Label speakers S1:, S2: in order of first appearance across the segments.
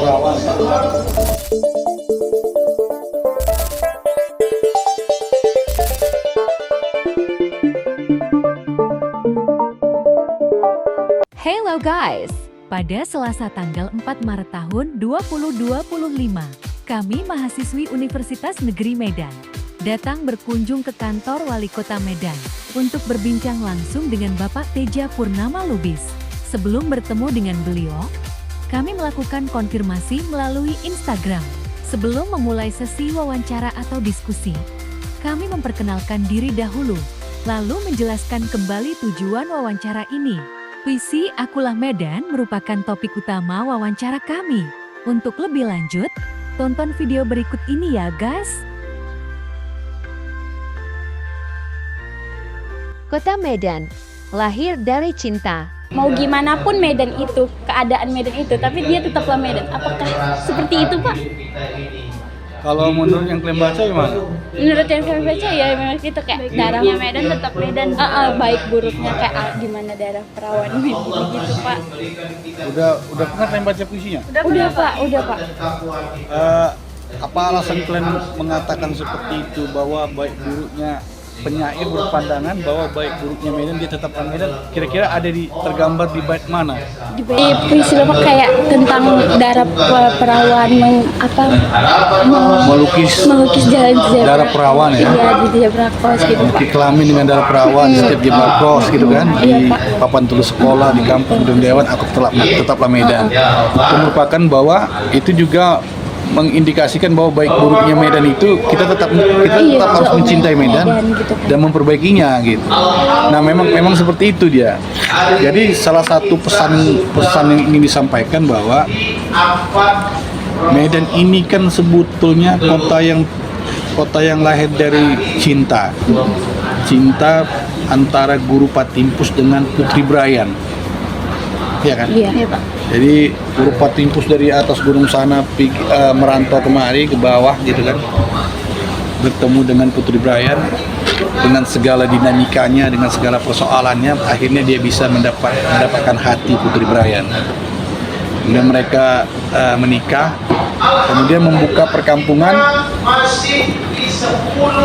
S1: perawan.
S2: Hello guys, pada Selasa tanggal 4 Maret tahun 2025, kami mahasiswi Universitas Negeri Medan datang berkunjung ke kantor Wali Kota Medan untuk berbincang langsung dengan Bapak Teja Purnama Lubis. Sebelum bertemu dengan beliau, kami melakukan konfirmasi melalui Instagram. Sebelum memulai sesi wawancara atau diskusi, kami memperkenalkan diri dahulu, lalu menjelaskan kembali tujuan wawancara ini. Puisi Akulah Medan merupakan topik utama wawancara kami. Untuk lebih lanjut, tonton video berikut ini ya guys. Kota Medan, lahir dari cinta.
S3: Mau gimana pun Medan itu, keadaan Medan itu, tapi dia tetaplah Medan. Apakah seperti itu Pak?
S1: Kalau menurut yang kalian baca gimana?
S3: Menurut yang kami baca ya memang gitu kayak darahnya Medan tetap Medan. Baik buruknya kayak gimana darah perawan Medan gitu Pak.
S1: Udah pernah kalian baca puisinya?
S3: Udah Pak.
S1: Apa alasan kalian mengatakan seperti itu, bahwa baik buruknya penyair berpandangan bahwa baik buruknya Medan dia tetapkan Medan? Kira-kira ada tergambar di bait mana?
S3: Di puisi Bapak kayak tentang darah perawan melukis jalan zebra.
S1: Darah perawan ya?
S3: Iya, di zebra cross gitu Pak.
S1: Melukis kelamin dengan darah perawan di setiap zebra cross gitu kan, di papan tulis sekolah, di kampung gedung dewan, aku tetaplah Medan. Itu merupakan bahwa itu juga mengindikasikan bahwa baik buruknya Medan itu kita tetap harus mencintai Medan dan memperbaikinya gitu. Nah, memang seperti itu dia. Jadi salah satu pesan yang ingin disampaikan bahwa Medan ini kan sebetulnya kota yang lahir dari cinta antara Guru Patimpus dengan Putri Brayan. Iya kan?
S3: Iya Pak.
S1: Jadi Guru Patimpus dari atas gunung sana merantau kemari ke bawah gitu kan, bertemu dengan Putri Brayan dengan segala dinamikanya, dengan segala persoalannya, akhirnya dia bisa mendapatkan hati Putri Brayan. Kemudian mereka menikah, kemudian membuka perkampungan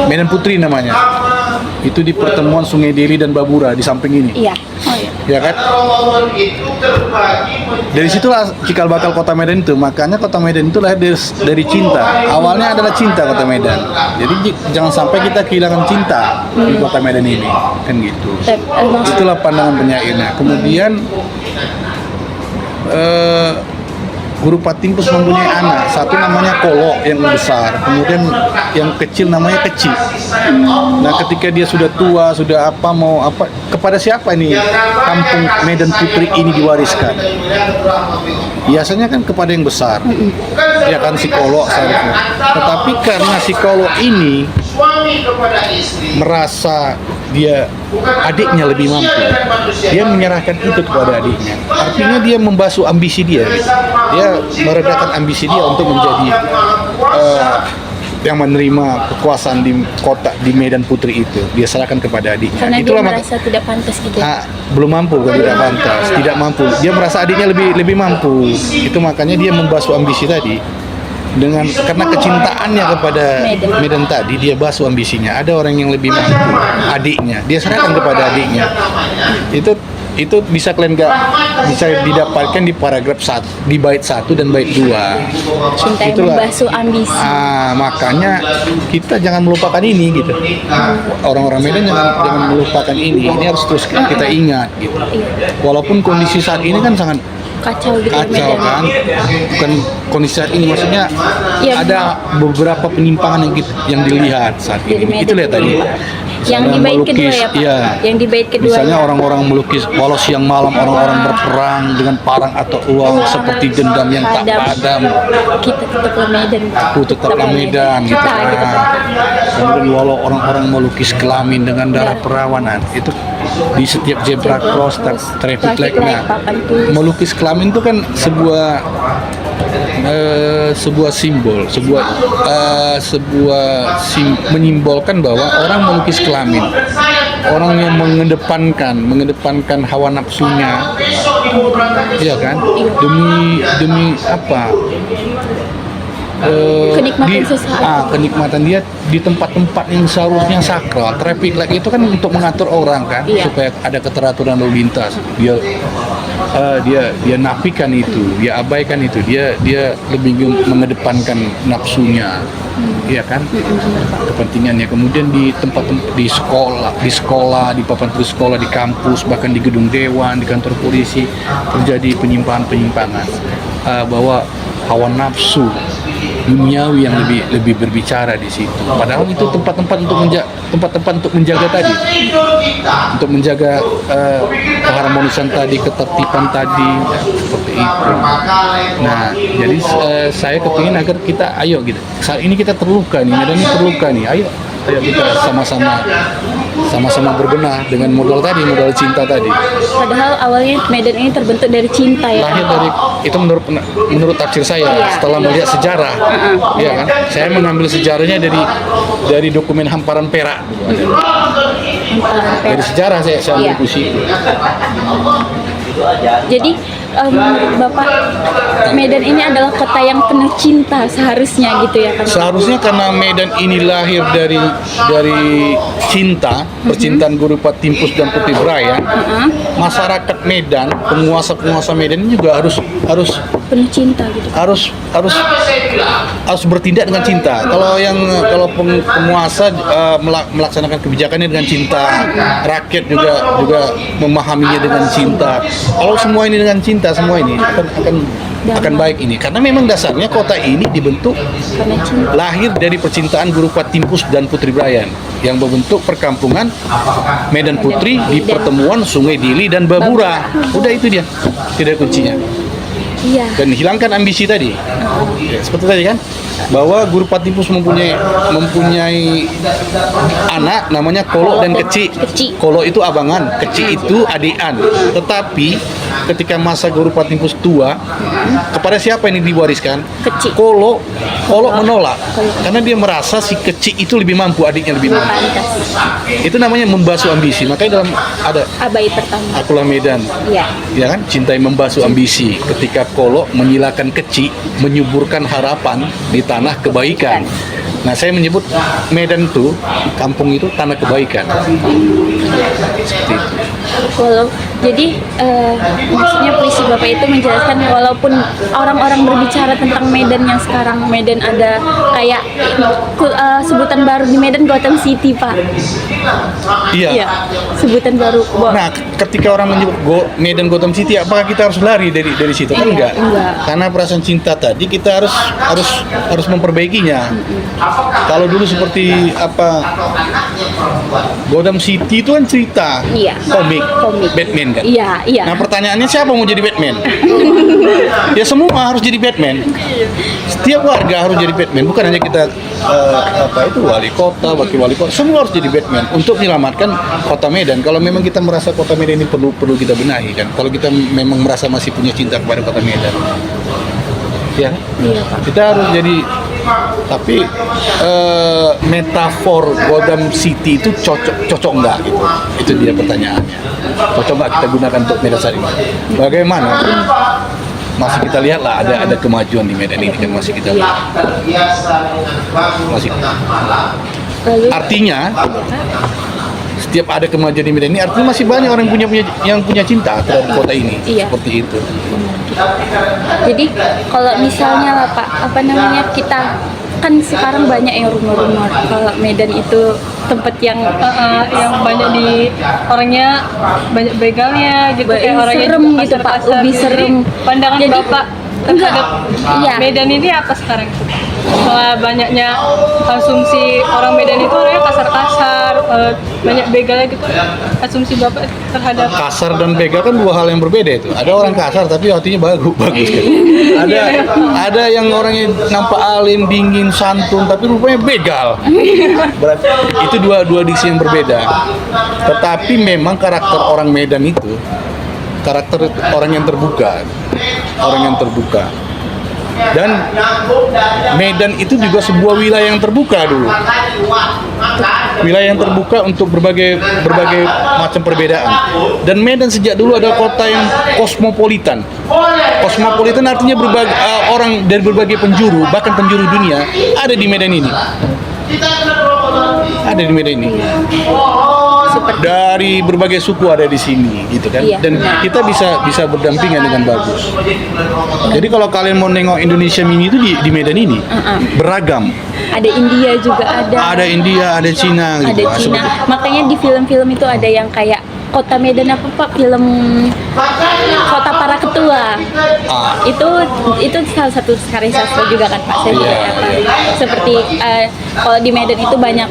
S1: Medan Putri namanya. Itu di pertemuan Sungai Deli dan Babura di samping ini.
S3: Iya. Oh iya.
S1: Ya kan? Dari situlah cikal bakal kota Medan itu. Makanya kota Medan itu lahir dari cinta. Awalnya adalah cinta kota Medan. Jadi jangan sampai kita kehilangan cinta di kota Medan ini, kan gitu. Itulah pandangan penyairnya. Kemudian Guru Patimpus mempunyai anak, satu namanya Kolo yang besar, kemudian yang kecil namanya Kecil. Nah, ketika dia sudah tua, sudah kepada siapa ini kampung Medan Putri ini diwariskan? Biasanya kan kepada yang besar, ya kan, si Kolo seharusnya. Tetapi karena si Kolo ini merasa adiknya lebih mampu, dia menyerahkan itu kepada adiknya. Artinya dia membasuh ambisi dia meredakan ambisi dia untuk menjadi yang menerima kekuasaan di kota di Medan Putri itu. Dia serahkan kepada adiknya.
S3: Karena
S1: itulah
S3: dia merasa tidak pantas gitu.
S1: Belum mampu, tidak pantas, tidak mampu. Dia merasa adiknya lebih mampu. Itu makanya dia membasuh ambisi tadi. Karena kecintaannya kepada Medan tadi, dia basuh ambisinya. Ada orang yang lebih mampu, adiknya, dia serahkan kepada adiknya. Itu bisa bisa didapatkan di paragraf 1, di bait 1 dan bait 2.
S3: Cinta yang membasuh ambisi.
S1: Makanya kita jangan melupakan ini gitu. Orang-orang Medan jangan melupakan ini. Ini harus terus kita ingat gitu. Walaupun kondisi saat ini kan sangat
S3: kacau
S1: kan, bukan kondisi saat ini, maksudnya ada beberapa penyimpangan yang dilihat saat ini. Itu lihat tadi.
S3: Yang di bait kedua ya Pak?
S1: Iya.
S3: Yang di bait kedua.
S1: Misalnya orang-orang melukis, walau siang malam orang-orang berperang dengan parang atau uang seperti dendam yang tak padam.
S3: Kita tetaplah Medan.
S1: Aku tetaplah Medan gitu kan. Kemudian walau orang-orang melukis kelamin dengan darah perawanan, itu di setiap zebra cross, traffic light-nya. Melukis kelamin itu kan sebuah simbol, menyimbolkan bahwa orang melukis kelamin orang yang mengedepankan hawa nafsunya, iya kan, demi apa?
S3: Kenikmatan sesaat.
S1: Kenikmatan dia di tempat-tempat yang seharusnya sakral. Traffic light itu kan untuk mengatur orang kan,
S3: Iya.
S1: supaya ada keteraturan lalu lintas. Dia nafikan itu, dia abaikan itu, dia lebih mengedepankan nafsunya, iya kan, kepentingannya. Kemudian di tempat-tempat di sekolah, di papan tulis sekolah, di kampus, bahkan di gedung dewan, di kantor polisi terjadi penyimpangan bahwa hawa nafsu duniawi yang lebih berbicara di situ. Padahal itu tempat-tempat untuk menjaga tadi, untuk menjaga keharmonisan tadi, ketertiban tadi, seperti itu. Nah, jadi saya kepingin agar kita, ayo gitu. Saat ini kita terluka nih, Medan ini terluka nih. Ayo kita sama-sama berbenah dengan modal cinta tadi.
S3: Padahal awalnya Medan ini terbentuk dari cinta ya.
S1: Lahir dari itu menurut tafsir saya, setelah melihat sejarah, ya kan, saya mengambil sejarahnya dari dokumen Hamparan Perak. Dari sejarah saya ambil puisi.
S3: Jadi Bapak, Medan ini adalah kota yang penuh cinta seharusnya gitu ya kan?
S1: Seharusnya karena Medan ini lahir dari cinta, percintaan Gurupat Timpus dan Putri Braya. Masyarakat Medan, penguasa Medan ini juga harus
S3: Penuh cinta gitu.
S1: harus bertindak dengan cinta. Kalau penguasa melaksanakan kebijakannya dengan cinta, rakyat juga memahaminya dengan cinta. Kalau semua ini dengan cinta, semua ini akan baik ini. Karena memang dasarnya kota ini dibentuk
S3: Karena cinta.
S1: lahir dari percintaan Gurupat Timpus dan Putri Brayan yang membentuk perkampungan Medan Putri di pertemuan Sungai Dili dan Babura. Udah itu dia, tidak kuncinya.
S3: Iya.
S1: Dan hilangkan ambisi tadi. Ya, seperti tadi kan, bahwa Gurupat Timpus mempunyai anak namanya Kolo dan Keci. Kolo itu abangan, Keci itu adian. Tetapi ketika masa Gurupat Timpus tua, kepada siapa ini diwariskan?
S3: Keci.
S1: Kolo menolak karena dia merasa si Keci itu lebih mampu, adiknya lebih mampu.
S3: Pantas.
S1: Itu namanya membasuh ambisi. Makanya dalam ada
S3: Abai pertama.
S1: Akulah Medan,
S3: Iya.
S1: ya kan, cintai membasuh ambisi. Ketika Kolo menyilakan Keci, menyuburkan harapan di tanah kebaikan. Nah, saya menyebut Medan itu, kampung itu tanah kebaikan. Seperti itu.
S3: Jadi maksudnya puisi Bapak itu menjelaskan walaupun orang-orang berbicara tentang Medan yang sekarang Medan ada kayak sebutan baru di Medan, Gotham City, Pak.
S1: Iya.
S3: Sebutan baru.
S1: Nah, ketika orang menyebut Medan Gotham City, apakah kita harus lari dari situ? Kan enggak. Karena perasaan cinta tadi kita harus memperbaikinya. Kalau dulu seperti apa, Gotham City itu kan cerita komik. Batman kan.
S3: Iya.
S1: Nah, pertanyaannya siapa mau jadi Batman? Ya semua harus jadi Batman. Setiap warga harus jadi Batman. Bukan hanya kita wali kota, wakil wali kota. Semua harus jadi Batman untuk menyelamatkan kota Medan. Kalau memang kita merasa kota Medan ini perlu kita benahi kan. Kalau kita memang merasa masih punya cinta kepada kota Medan. Ya, kita harus jadi. Tapi metafor Gotham City itu cocok nggak gitu? Itu dia pertanyaannya. Cocok nggak kita gunakan untuk Medan saat ini? Bagaimana? Masih kita lihat lah, ada kemajuan di Medan ini kan, masih kita lihat. Masih. Artinya setiap ada kemajuan di Medan ini, artinya masih banyak orang yang punya cinta terhadap kota ini. Seperti itu.
S3: Jadi kalau misalnya lah Pak, kita kan sekarang banyak yang rumor-rumor kalau Medan itu tempat yang
S4: banyak di orangnya, banyak begalnya gitu, kayak orangnya
S3: serem gitu Pak, lebih serem.
S4: Pandangan
S3: Jadi,
S4: Bapak terhadap Medan ini apa sekarang? Soal banyaknya asumsi orang Medan itu orangnya kasar-kasar, banyak begalnya gitu. Asumsi Bapak terhadap
S1: kasar dan begal kan dua hal yang berbeda itu. Ada orang kasar tapi hatinya bagus kan. Ada yang orangnya nampak alim, dingin, santun tapi rupanya begal. Berarti itu dua diksi yang berbeda. Tetapi memang karakter orang Medan itu karakter orang yang terbuka. Dan Medan itu juga sebuah wilayah yang terbuka dulu. wilayah yang terbuka untuk berbagai macam perbedaan. Dan Medan sejak dulu adalah kota yang kosmopolitan. Kosmopolitan artinya orang dari berbagai penjuru, bahkan penjuru dunia ada di Medan ini. Ada di Medan ini. Dari berbagai suku ada di sini, gitu kan.
S3: Iya,
S1: Dan
S3: benar.
S1: kita bisa berdampingan dengan bagus. Jadi kalau kalian mau nengok Indonesia Mini itu di Medan ini beragam.
S3: Ada India juga ada.
S1: Ada India, ada Cina,
S3: Ada
S1: gitu.
S3: Cina. Makanya di film-film itu ada yang kayak Kota Medan apa Pak, film Kota Para Ketua.
S1: Ah.
S3: Itu salah satu karya sastra juga kan Pak. Saya juga
S1: Iya.
S3: dapat. Seperti kalau di Medan itu banyak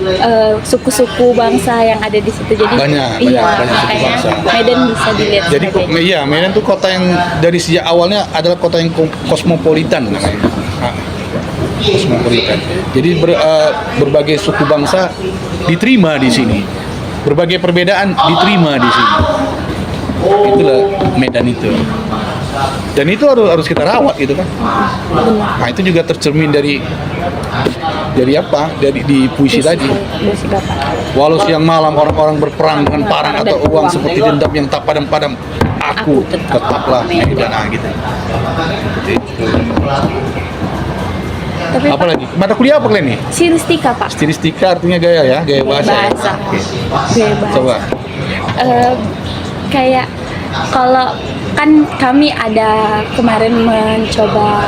S3: suku-suku bangsa yang ada di situ. Jadi
S1: Banyak
S3: iya,
S1: suku
S3: makanya
S1: bangsa.
S3: Medan bisa dilihat
S1: Jadi
S3: sebagai
S1: iya, Medan tuh kota yang dari sejak awalnya adalah kota yang kosmopolitan namanya. Kosmopolitan. Jadi berbagai suku bangsa diterima di sini. Berbagai perbedaan diterima di sini. Itulah Medan itu. Dan itu harus kita rawat gitu kan. Nah, itu juga tercermin dari apa? Dari di puisi tadi.
S3: puisi Bapak.
S1: Walau siang malam orang-orang berperang dengan parang atau uang seperti dendam yang tak padam-padam, aku tetaplah Medan. Nah, gitu.
S3: Tapi
S1: Apa lagi? Mata kuliah apa kalian nih?
S3: Stilistika Pak.
S1: Stilistika artinya gaya ya, gaya bahasa.
S3: Bahasa.
S1: Oke.
S3: Gaya bahasa.
S1: Coba.
S3: Kayak kalau kan kami ada kemarin mencoba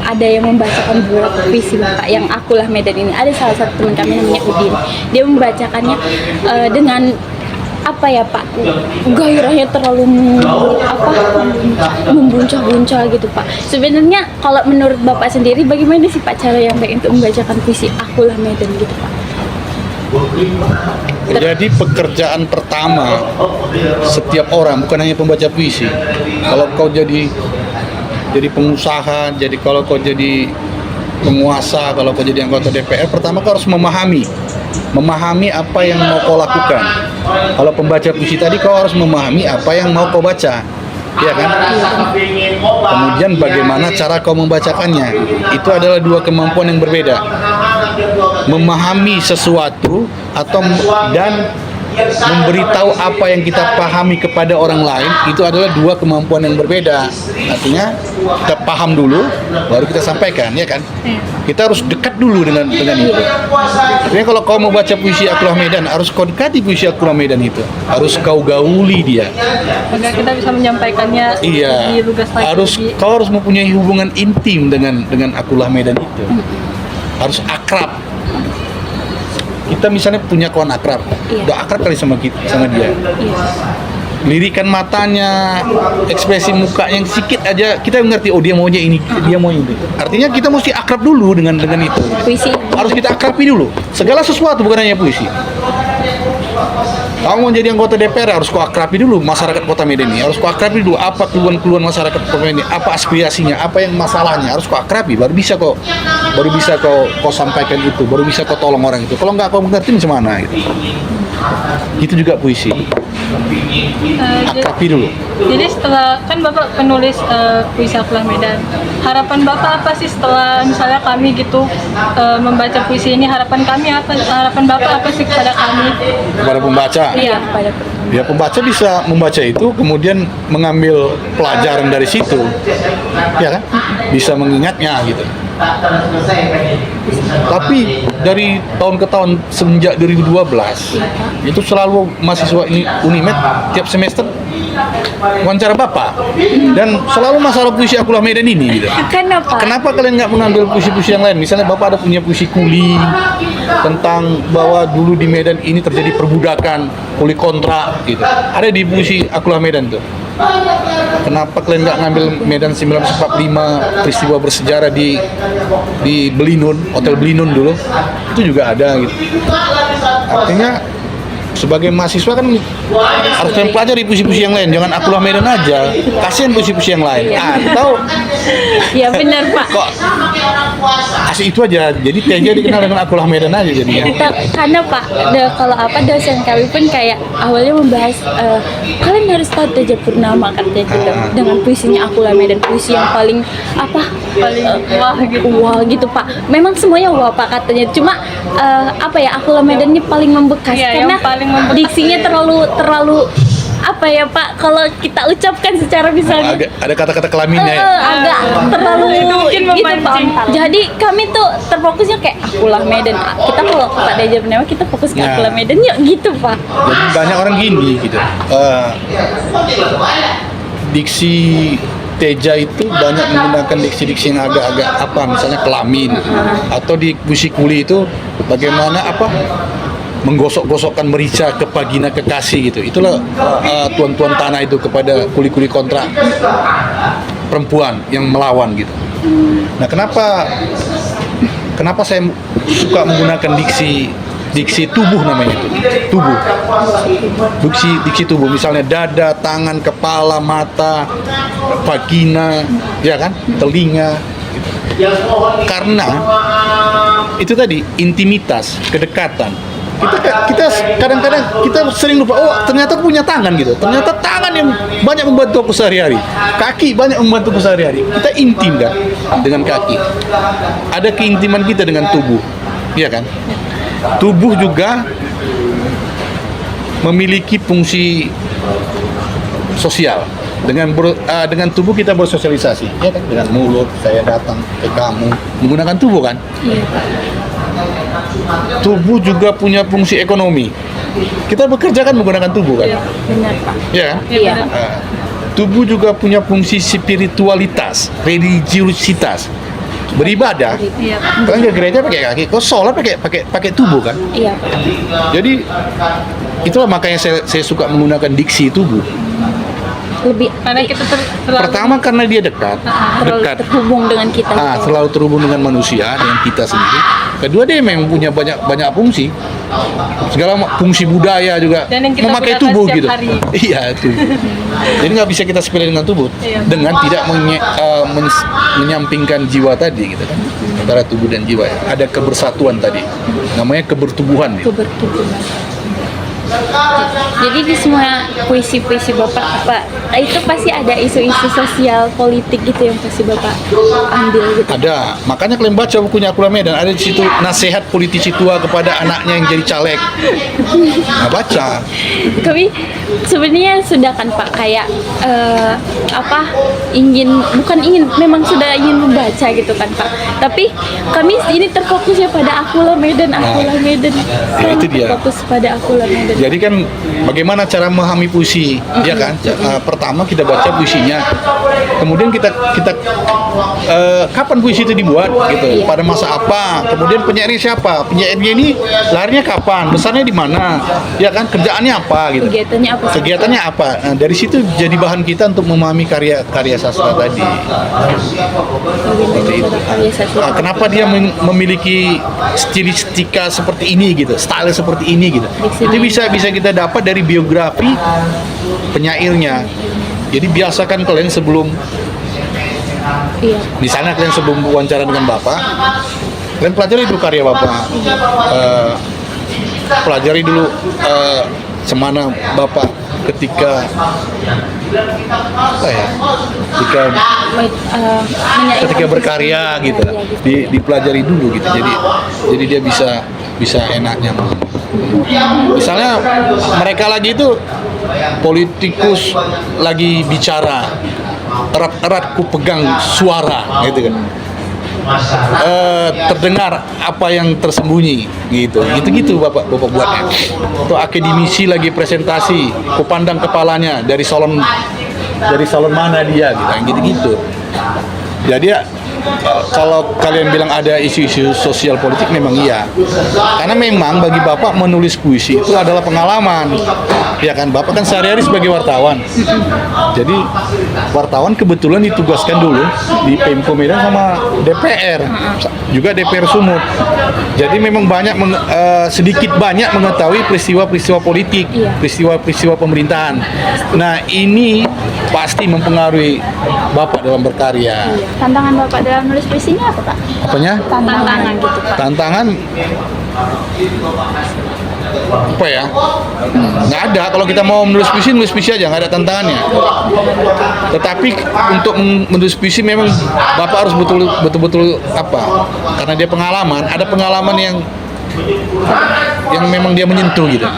S3: ada yang membacakan beberapa puisi Bapak yang Akulah Medan ini. Ada salah satu teman kami namanya Udin. Dia membacakannya dengan apa ya Pak, gairahnya terlalu membuncah-buncah gitu Pak. Sebenarnya kalau menurut Bapak sendiri bagaimana sih Pak cara yang baik untuk membacakan puisi Akulah Medan gitu Pak?
S1: Jadi pekerjaan pertama setiap orang bukan hanya pembaca puisi. Kalau kau jadi pengusaha, jadi kalau kau jadi penguasa, kalau kau jadi anggota DPR, pertama kau harus memahami apa yang mau kau lakukan. Kalau pembaca puisi tadi kau harus memahami apa yang mau kau baca. Iya kan? Kemudian bagaimana cara kau membacakannya? Itu adalah dua kemampuan yang berbeda. Memahami sesuatu dan memberitahu apa yang kita pahami kepada orang lain itu adalah dua kemampuan yang berbeda. Artinya kita paham dulu baru kita sampaikan, ya kan? Kita harus dekat dulu dengan itu. Artinya kalau kau mau baca puisi Akulah Medan, harus kau dekati puisi Akulah Medan itu. Harus kau gauli dia.
S4: Agar kita bisa menyampaikannya
S1: Iya.
S4: lebih lugas lagi.
S1: Kau harus mempunyai hubungan intim dengan Akulah Medan itu. Harus akrab. Kita misalnya punya kawan akrab, udah akrab kali sama dia. Lirikan matanya, ekspresi muka yang sedikit aja kita mengerti, oh dia maunya ini, dia mau ini. Artinya kita mesti akrab dulu dengan itu.
S3: Puisi
S1: Harus kita akrabi dulu. Segala sesuatu bukan hanya puisi. Kamu mau jadi anggota DPR harus kau akrabi dulu masyarakat Kota Medan ini. Harus kau akrabi dulu apa keluhan-keluhan masyarakat Kota Medan ini, apa aspirasinya, apa yang masalahnya, harus kau akrabi. Baru bisa kau sampaikan itu, baru bisa kau tolong orang itu. Kalau nggak kau mengerti macam mana gitu. Itu juga puisi. Akrabi dulu.
S4: Jadi setelah kan Bapak penulis puisi Akulah Medan, harapan Bapak apa sih setelah misalnya kami gitu membaca puisi ini, harapan Bapak apa sih kepada kami?
S1: Kepada pembaca.
S3: iya pada
S1: Ya pembaca bisa membaca itu kemudian mengambil pelajaran dari situ, ya kan? Bisa mengingatnya gitu. Tapi dari tahun ke tahun semenjak 2012 itu selalu mahasiswa ini Unimed tiap semester wawancara Bapak dan selalu masalah puisi Akulah Medan ini gitu. Kenapa kalian nggak mengambil puisi-puisi yang lain? Misalnya Bapak ada punya puisi Kuli tentang bahwa dulu di Medan ini terjadi perbudakan, kuli kontrak gitu. Ada di puisi Akulah Medan tuh. Kenapa kalian nggak ngambil Medan 1945 peristiwa bersejarah di Belinun, Hotel Belinun dulu? Itu juga ada gitu. Artinya sebagai mahasiswa kan harus mempelajari puisi-puisi yang lain, jangan Akulah Medan aja. Kasihan puisi-puisi yang lain. Atau
S3: ya benar Pak.
S1: kok Asik itu aja. Jadi Teja dikenal dengan Akulah Medan aja jadinya.
S3: Karena Pak, kalau dosen kami pun kayak awalnya membahas kalian harus tahu Teja Purnama katanya gitu, dengan puisinya Akulah Medan, puisi yang paling wah gitu Pak. Memang semuanya wah Pak katanya. Cuma Akulah Medan ini paling membekas karena
S4: yang paling membekas,
S3: diksinya terlalu Pak, kalau kita ucapkan secara misalnya
S1: Ada kata-kata kelaminnya ya.
S3: agak terlalu
S4: mungkin
S3: gitu Pak.
S4: memancing.
S3: Jadi kami tuh terfokusnya kayak Akulah Medan. Kita kalau Pak Teja Purnama kita fokus ke
S1: Nah.
S3: Akulah Medan yuk gitu Pak.
S1: Jadi banyak orang gini gitu. Diksi Teja itu banyak menggunakan diksi-diksi yang agak-agak misalnya kelamin, atau di puisi Kuli itu bagaimana menggosok-gosokkan merica ke vagina kekasih gitu. Itulah tuan-tuan tanah itu kepada kuli-kuli kontrak perempuan yang melawan gitu. Nah, kenapa saya suka menggunakan diksi tubuh namanya itu. Tubuh. Diksi tubuh, misalnya dada, tangan, kepala, mata, vagina, ya kan? Telinga. Gitu. Karena itu tadi intimitas, kedekatan. Kita kadang-kadang kita sering lupa, ternyata punya tangan gitu. Ternyata tangan yang banyak membantu aku sehari-hari. Kaki banyak membantu aku sehari-hari. Kita intim kan dengan kaki. Ada keintiman kita dengan tubuh. Iya kan? Tubuh juga memiliki fungsi sosial. Dengan tubuh kita bersosialisasi, ya kan? Dengan mulut saya datang ke kamu menggunakan tubuh kan?
S3: Iya Pak.
S1: Tubuh juga punya fungsi ekonomi. Kita bekerja kan menggunakan tubuh kan?
S3: Benar Pak.
S1: Ya kan?
S3: Iya.
S1: Tubuh juga punya fungsi spiritualitas, religiusitas. Beribadah.
S4: Iya Pak.
S1: Kalian ke gereja pakai kaki, kok sholat pakai tubuh kan?
S3: Iya Pak.
S1: Jadi itulah makanya saya suka menggunakan diksi tubuh.
S3: Lebih
S4: Karena kita terlalu
S1: Pertama karena dia dekat,
S3: terlalu terhubung dengan kita.
S1: selalu terhubung dengan manusia, dengan kita sendiri. Kedua, dia memang punya banyak fungsi, segala fungsi budaya juga,
S4: Dan yang kita
S1: memakai
S4: gunakan
S1: tubuh
S4: setiap
S1: gitu.
S4: hari.
S1: Iya tubuh. Jadi nggak bisa kita sepele dengan tubuh,
S4: Iya.
S1: dengan tidak menyampingkan jiwa tadi gitu kan, antara tubuh dan jiwa. Ada kebersatuan tadi, namanya kebertubuhan. Gitu.
S3: Kebertubuhan. Jadi di semua puisi-puisi Bapak, itu pasti ada isu-isu sosial politik gitu yang pasti Bapak ambil gitu.
S1: Ada, makanya kalian baca bukunya Akulah Medan, ada di situ nasihat politisi tua kepada anaknya yang jadi caleg. Nah, baca.
S3: Kami sebenarnya sudah kan Pak kayak memang sudah ingin membaca gitu kan Pak. Tapi kami ini terfokusnya pada Akulah Medan.
S1: Ya, itu dia.
S3: Fokus pada Akulah Medan.
S1: Jadi kan bagaimana cara memahami puisi, ya kan? Pertama kita baca puisinya, kemudian kita kapan puisi itu dibuat, gitu? Pada masa apa? Kemudian penyairnya siapa? Penyairnya ini lahirnya kapan? Besarnya di mana? Ya kan? Kerjaannya apa? Gitu. Kegiatannya apa? Nah, dari situ jadi bahan kita untuk memahami karya sastra tadi. Seperti itu. Nah, kenapa dia memiliki stilistika seperti ini gitu, style seperti ini gitu? Itu bisa kita dapat dari biografi penyairnya. Jadi biasakan kalian sebelum, misalnya kalian sebelum wawancara dengan Bapak, kalian pelajari dulu karya Bapak. Pelajari dulu semana Bapak ketika ketika berkarya gitu, dipelajari dulu gitu. Jadi dia bisa enaknya. Misalnya mereka lagi itu politikus lagi bicara, erat-erat ku pegang suara gitu kan. Terdengar apa yang tersembunyi gitu Bapak buatnya. Atau akademisi lagi presentasi, ku pandang kepalanya dari salon mana dia gitu. Jadi kalau kalian bilang ada isu-isu sosial politik, memang iya. Karena memang bagi Bapak menulis puisi itu adalah pengalaman. Ya kan, Bapak kan sehari-hari sebagai wartawan. Jadi wartawan kebetulan ditugaskan dulu di Pemko Medan sama DPR, juga DPR Sumut. Jadi memang sedikit banyak mengetahui peristiwa-peristiwa politik, peristiwa-peristiwa pemerintahan. Nah, ini pasti mempengaruhi Bapak dalam berkarya.
S3: Tantangan Bapak dalam nulis puisinya apa Pak?
S1: Apanya?
S3: Tantangan gitu Pak.
S1: Tantangan apa ya? Nggak ada. Kalau kita mau menulis puisi aja, nggak ada tantangannya. Tetapi untuk menulis puisi memang Bapak harus betul-betul apa? Karena dia pengalaman, ada pengalaman yang memang dia menyentuh gitu.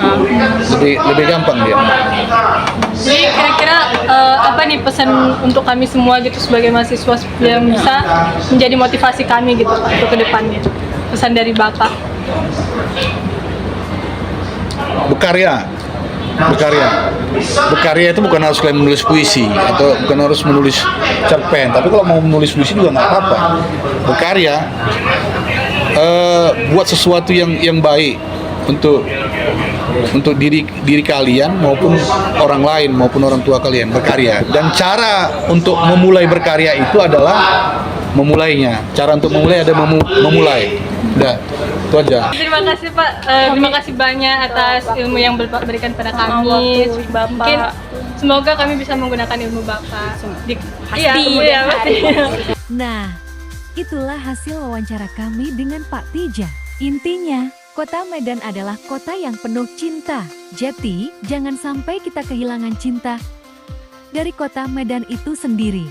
S1: Lebih gampang dia.
S4: Jadi kira-kira apa nih pesan untuk kami semua gitu sebagai mahasiswa yang bisa menjadi motivasi kami gitu Pak untuk kedepannya? Pesan dari Bapak.
S1: Berkarya itu bukan harus kalian menulis puisi atau bukan harus menulis cerpen, tapi kalau mau menulis puisi juga nggak apa-apa. Berkarya, buat sesuatu yang baik untuk diri kalian maupun orang lain maupun orang tua kalian. Berkarya, dan cara untuk memulai berkarya itu adalah memulainya. Cara untuk memulai ada memulai. Udah, itu aja.
S4: Terima kasih Pak, terima kasih banyak atas ilmu yang Bapak berikan pada kami. Mungkin semoga kami bisa menggunakan ilmu Bapak. Pasti.
S2: Nah, itulah hasil wawancara kami dengan Pak Tija. Intinya, Kota Medan adalah kota yang penuh cinta. Jadi, jangan sampai kita kehilangan cinta dari Kota Medan itu sendiri.